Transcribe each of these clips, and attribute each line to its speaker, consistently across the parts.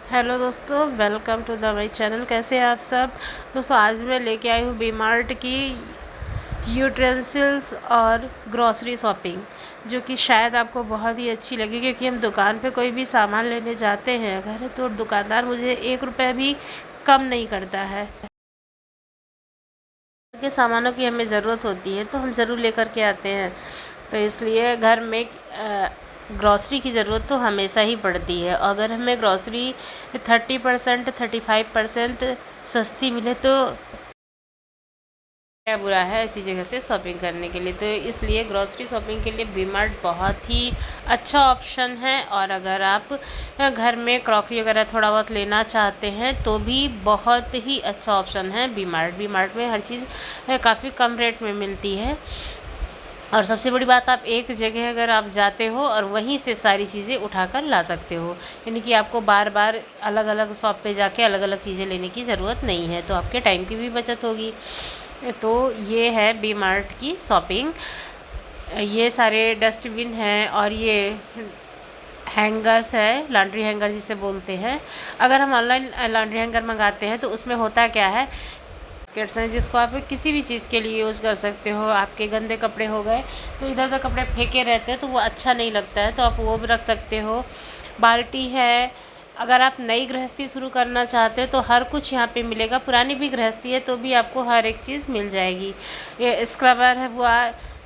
Speaker 1: Hello दोस्तों, welcome to the my channel. कैसे हैं आप सब दोस्तों। आज मैं लेके आई हूँ वी मार्ट की यूटेंसिल्स और ग्रॉसरी शॉपिंग, जो कि शायद आपको बहुत ही अच्छी लगी, क्योंकि हम दुकान पे कोई भी सामान लेने जाते हैं अगर, तो दुकानदार मुझे 1 रुपया भी कम नहीं करता है। के सामानों की हमें ज़रूरत होती है तो हम ज़रूर लेकर के आते हैं, तो इसलिए घर में ग्रॉसरी की ज़रूरत तो हमेशा ही पड़ती है। अगर हमें ग्रॉसरी 30% 35% सस्ती मिले तो क्या बुरा है ऐसी जगह से शॉपिंग करने के लिए। तो इसलिए ग्रॉसरी शॉपिंग के लिए वी मार्ट बहुत ही अच्छा ऑप्शन है। और अगर आप घर में क्रॉकरी वगैरह थोड़ा बहुत लेना चाहते हैं तो भी बहुत ही अच्छा ऑप्शन है वी मार्ट। वी मार्ट में हर चीज़ काफ़ी कम रेट में मिलती है। और सबसे बड़ी बात, आप एक जगह अगर आप जाते हो और वहीं से सारी चीज़ें उठाकर ला सकते हो, यानी कि आपको बार बार अलग अलग शॉप पे जाके अलग अलग चीज़ें लेने की ज़रूरत नहीं है, तो आपके टाइम की भी बचत होगी। तो ये है वी मार्ट की शॉपिंग। ये सारे डस्टबिन हैं और ये हैंगर्स है, लॉन्ड्री हैंगर जिसे बोलते हैं। अगर हम ऑनलाइन लॉन्ड्री हैंगर मंगाते हैं तो उसमें होता क्या है, बास्केट्स हैं जिसको आप किसी भी चीज़ के लिए यूज़ कर सकते हो। आपके गंदे कपड़े हो गए तो इधर उधर कपड़े फेंके रहते हैं तो वो अच्छा नहीं लगता है, तो आप वो भी रख सकते हो। बाल्टी है, अगर आप नई गृहस्थी शुरू करना चाहते हो तो हर कुछ यहाँ पे मिलेगा। पुरानी भी गृहस्थी है तो भी आपको हर एक चीज़ मिल जाएगी। ये स्क्रबर है वो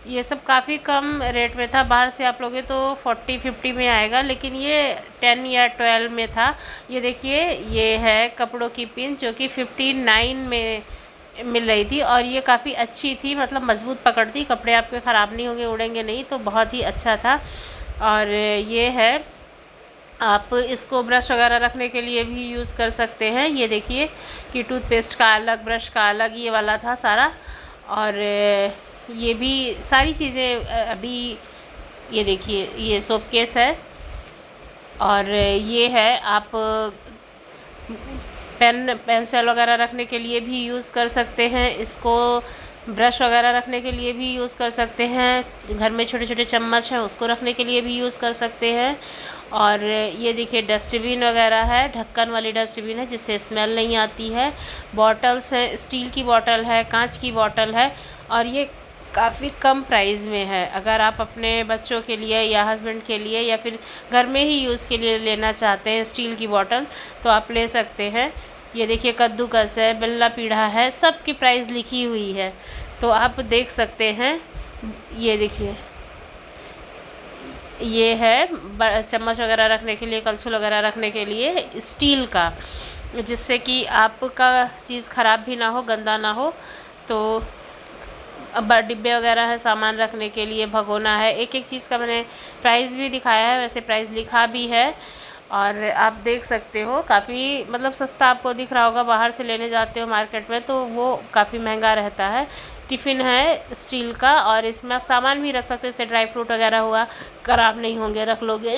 Speaker 1: ये सब काफ़ी कम रेट में था। बाहर से आप लोगे तो 40-50 में आएगा, लेकिन ये 10 या 12 में था। ये देखिए, ये है कपड़ों की पिन जो कि 59 में मिल रही थी और ये काफ़ी अच्छी थी, मतलब मज़बूत पकड़ती, कपड़े आपके ख़राब नहीं होंगे, उड़ेंगे नहीं, तो बहुत ही अच्छा था। और ये है, आप इसको ब्रश वगैरह रखने के लिए भी यूज़ कर सकते हैं। ये देखिए कि टूथपेस्ट का अलग, ब्रश का अलग, ये वाला था सारा। और ये भी सारी चीज़ें अभी, ये देखिए ये सोप केस है। और ये है, आप पेन पेंसिल वगैरह रखने के लिए भी यूज़ कर सकते हैं इसको। ब्रश वगैरह रखने के लिए भी यूज़ कर सकते हैं। घर में छोटे छोटे चम्मच हैं उसको रखने के लिए भी यूज़ कर सकते हैं। और ये देखिए डस्टबिन वगैरह है, ढक्कन वाली डस्टबिन है जिससे स्मेल नहीं आती है। बॉटल्स है, स्टील की बॉटल है, कांच की बॉटल है, और ये काफ़ी कम प्राइस में है। अगर आप अपने बच्चों के लिए या हस्बैंड के लिए या फिर घर में ही यूज़ के लिए लेना चाहते हैं स्टील की बॉटल, तो आप ले सकते हैं। ये देखिए कद्दूकस है, बिल्ला पीढ़ा है, सब की प्राइस लिखी हुई है, तो आप देख सकते हैं। ये देखिए, ये है चम्मच वगैरह रखने के लिए, कलछुल वगैरह रखने के लिए स्टील का, जिससे कि आपका चीज़ ख़राब भी ना हो, गंदा ना हो। तो अब डिब्बे वगैरह हैं सामान रखने के लिए, भगोना है, एक एक चीज़ का मैंने प्राइस भी दिखाया है, वैसे प्राइस लिखा भी है। और आप देख सकते हो काफ़ी, मतलब सस्ता आपको दिख रहा होगा। बाहर से लेने जाते हो मार्केट में तो वो काफ़ी महंगा रहता है। टिफ़िन है स्टील का, और इसमें आप सामान भी रख सकते हो, जैसे ड्राई फ्रूट वगैरह हुआ, ख़राब नहीं होंगे, रख लोगे